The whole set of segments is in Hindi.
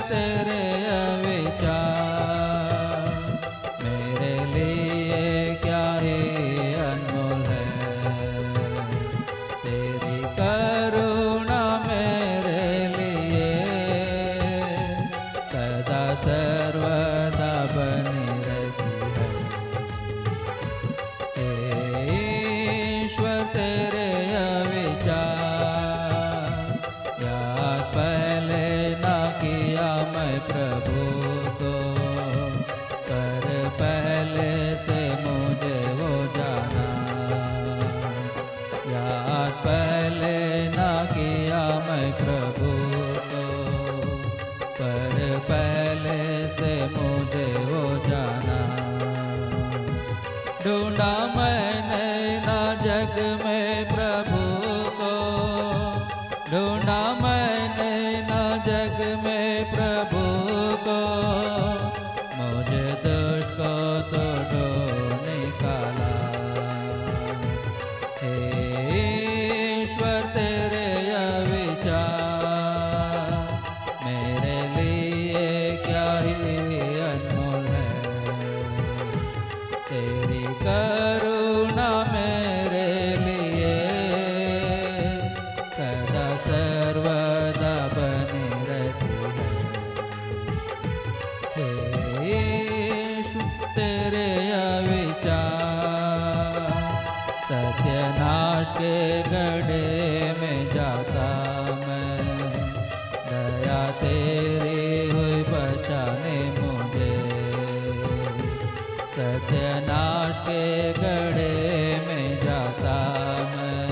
तेरे अविचार मेरे लिए क्या ही अनमोल है। तेरी करुणा मेरे लिए सदा सर्वदा बनी रहती है। हे ईश्वर तेरे अविचार याद पहले ना किया मैं प्रभु को, पर पहले से मुझे वो जाना। याद पहले ना किया मैं प्रभु को, पर पहले से मुझे वो जाना। ढूंढा मैंने ना जग में प्रभु को, ढूंढा मैंने ना जग में प्रभु को, मुझे दुष्ट को तो ढूंढ निकाला। हे ईश्वर तेरे अविचार मेरे लिए क्या ही अनमोल है। तेरी करुणा मेरे लिए सदा सर्वदा बनी रहती है। हे यीशु तेरे अविचार सत्यानाश के गड्ढे में जाता मैं, दया तेरी हुई बचाने मुझे। सत्यानाश के गड्ढे में जाता मैं,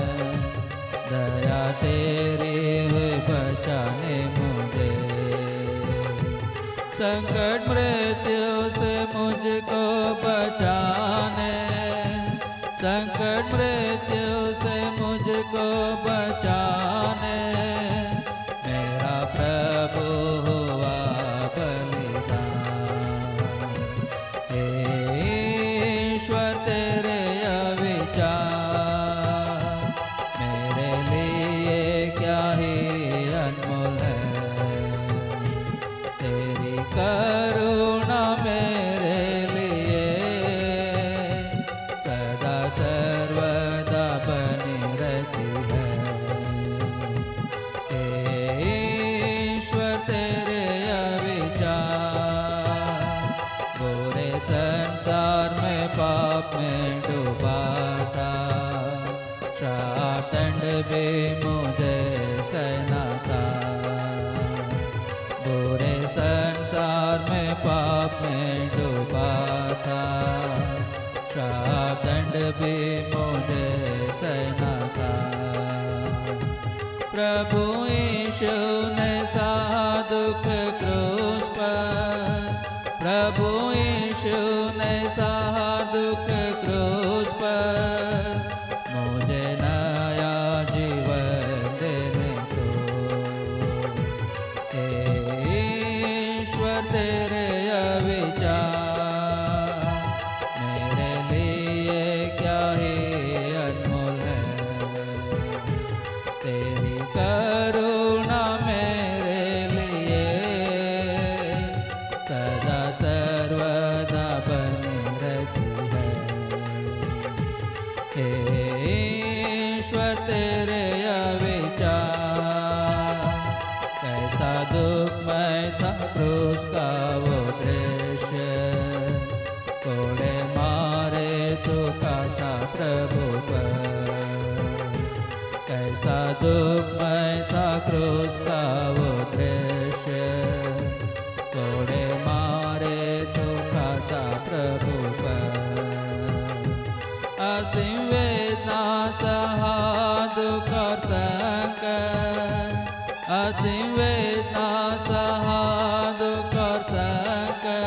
दया तेरी हुई बचाने मुझे। संकट मृत्यु से मुझको बचाने, संकट मृत्यु से मुझको बचाने, मेरा प्रभु हुआ बलिदान। हे ईश्वर तेरे अविचार मेरे लिए क्या ही अनमोल है। तेरी करुणा मेरे लिए सदा सर्वदा बनी रहती है। हे ईश्वर तेरे अविचार बुरे संसार में पाप में डूबा था, श्राप दंड भी मुझे सहना था। बुरे संसार में पाप में डूबा था, श्राप दंड भी मुझे सहना था। प्रभु यीशु ने सहा दुख क्रूस पर, प्रभु यीशु ने सहा दुख क्रूस पर, मुझे नया जीवन देने को। हे ईश्वर तेरे अविचार मेरे लिए क्या ही अनमोल है। तेरी करुणा मेरे लिए सदा सर्वदा बनी रहती है। हे ईश्वर तेरे अविचार कैसा दुखमय था क्रूस का वो दृश्य, कोड़े मारे तो काटा प्रभु पर। कैसा दुखमय था क्रूस का वो दृश्य, कोड़े मारे तो काटा प्रभु पर। असीम वेदना सहा दुख और संकट, असीम वेदना सहा दुख और संकट,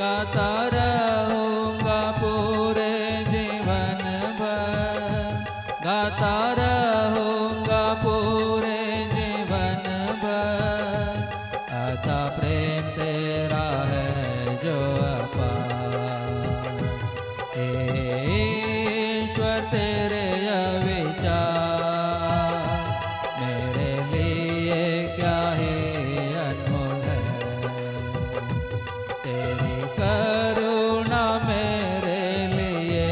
गाता रहूँगा पूरे जीवन भर, गाता रहूँगा पूरे जीवन भर। अतः प्रेम तेरा है जो अपार, ईश्वर तेरे अविचार मेरे लिए क्या ही अनमोल है। तेरी करुणा मेरे लिए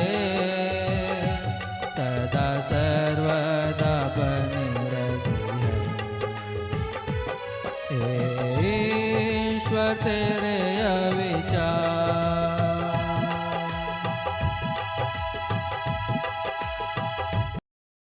सदा सर्वदा बनी रहती है। ईश्वर तेरे